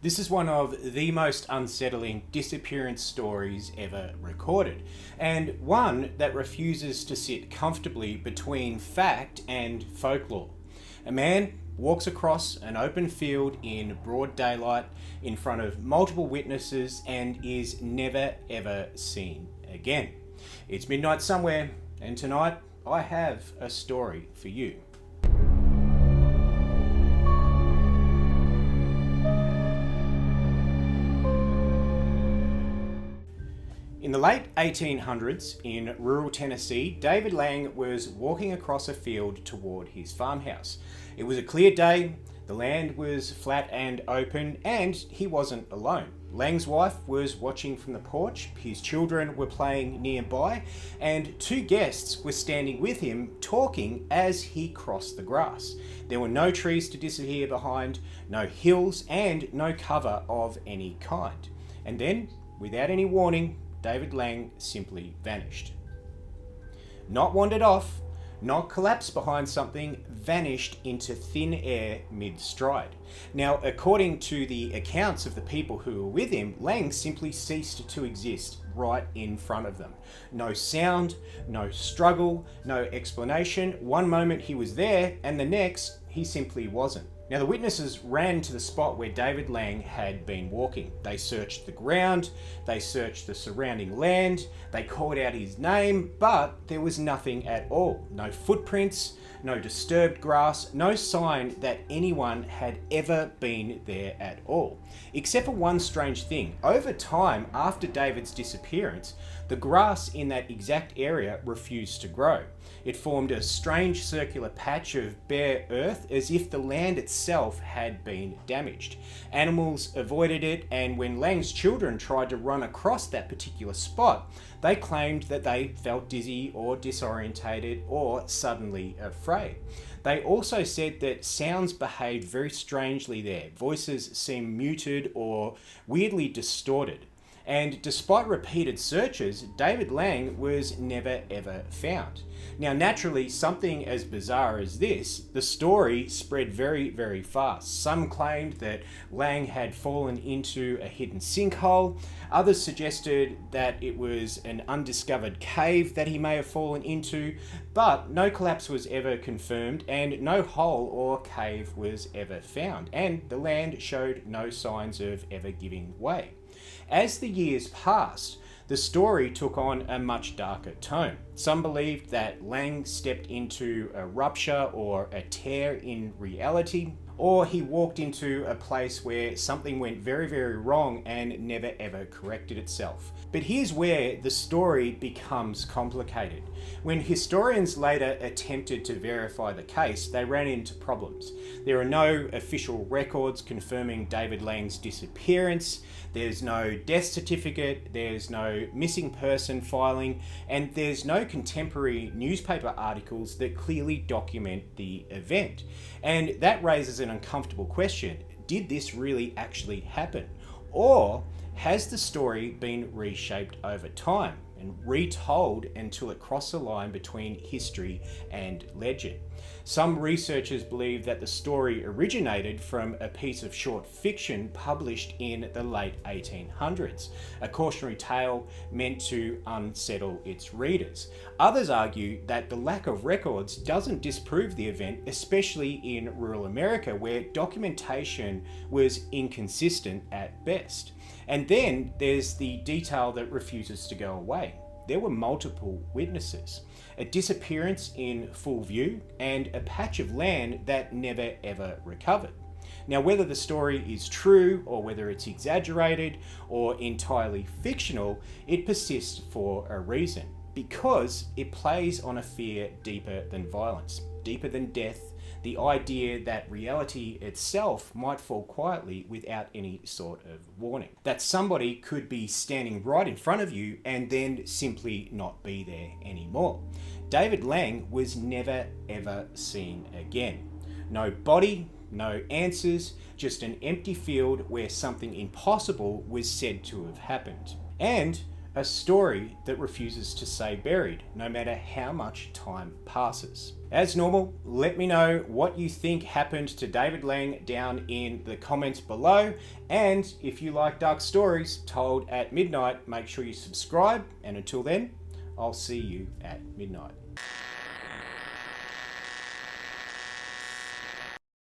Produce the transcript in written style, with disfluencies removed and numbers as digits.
This is one of the most unsettling disappearance stories ever recorded, and one that refuses to sit comfortably between fact and folklore. A man walks across an open field in broad daylight in front of multiple witnesses and is never ever seen again. It's midnight somewhere, and tonight I have a story for you. In the late 1800s, in rural Tennessee, David Lang was walking across a field toward his farmhouse. It was a clear day, the land was flat and open, and he wasn't alone. Lang's wife was watching from the porch, his children were playing nearby, and two guests were standing with him talking as he crossed the grass. There were no trees to disappear behind, no hills, and no cover of any kind. And then, without any warning, David Lang simply vanished. Not wandered off, not collapsed behind something, vanished into thin air mid-stride. Now, according to the accounts of the people who were with him, Lang simply ceased to exist right in front of them. No sound, no struggle, no explanation. One moment he was there, and the next he simply wasn't. Now, the witnesses ran to the spot where David Lang had been walking. They searched the ground, they searched the surrounding land, they called out his name, but there was nothing at all. No footprints, no disturbed grass, no sign that anyone had ever been there at all. Except for one strange thing. Over time, after David's disappearance, the grass in that exact area refused to grow. It formed a strange circular patch of bare earth as if the land itself had been damaged. Animals avoided it, and when Lang's children tried to run across that particular spot, they claimed that they felt dizzy or disorientated or suddenly afraid. They also said that sounds behaved very strangely there. Voices seemed muted or weirdly distorted. And despite repeated searches, David Lang was never ever found. Now, naturally, something as bizarre as this, the story spread very, very fast. Some claimed that Lang had fallen into a hidden sinkhole. Others suggested that it was an undiscovered cave that he may have fallen into, but no collapse was ever confirmed and no hole or cave was ever found, and the land showed no signs of ever giving way. As the years passed, the story took on a much darker tone. Some believed that Lang stepped into a rupture or a tear in reality, or he walked into a place where something went very, very wrong and never ever corrected itself. But here's where the story becomes complicated. When historians later attempted to verify the case, they ran into problems. There are no official records confirming David Lang's disappearance, there's no death certificate, there's no missing person filing, and there's no contemporary newspaper articles that clearly document the event. And that raises an uncomfortable question. Did this really actually happen? Or has the story been reshaped over time and retold until it crossed the line between history and legend? Some researchers believe that the story originated from a piece of short fiction published in the late 1800s, a cautionary tale meant to unsettle its readers. Others argue that the lack of records doesn't disprove the event, especially in rural America, where documentation was inconsistent at best. And then there's the detail that refuses to go away. There were multiple witnesses, a disappearance in full view, and a patch of land that never ever recovered. Now, whether the story is true or whether it's exaggerated or entirely fictional, it persists for a reason, because it plays on a fear deeper than violence, deeper than death, the idea that reality itself might fall quietly without any sort of warning. That somebody could be standing right in front of you and then simply not be there anymore. David Lang was never ever seen again. No body, no answers, just an empty field where something impossible was said to have happened. And A story that refuses to stay buried, no matter how much time passes. As normal, let me know what you think happened to David Lang down in the comments below. And if you like dark stories told at midnight, make sure you subscribe. And until then, I'll see you at midnight.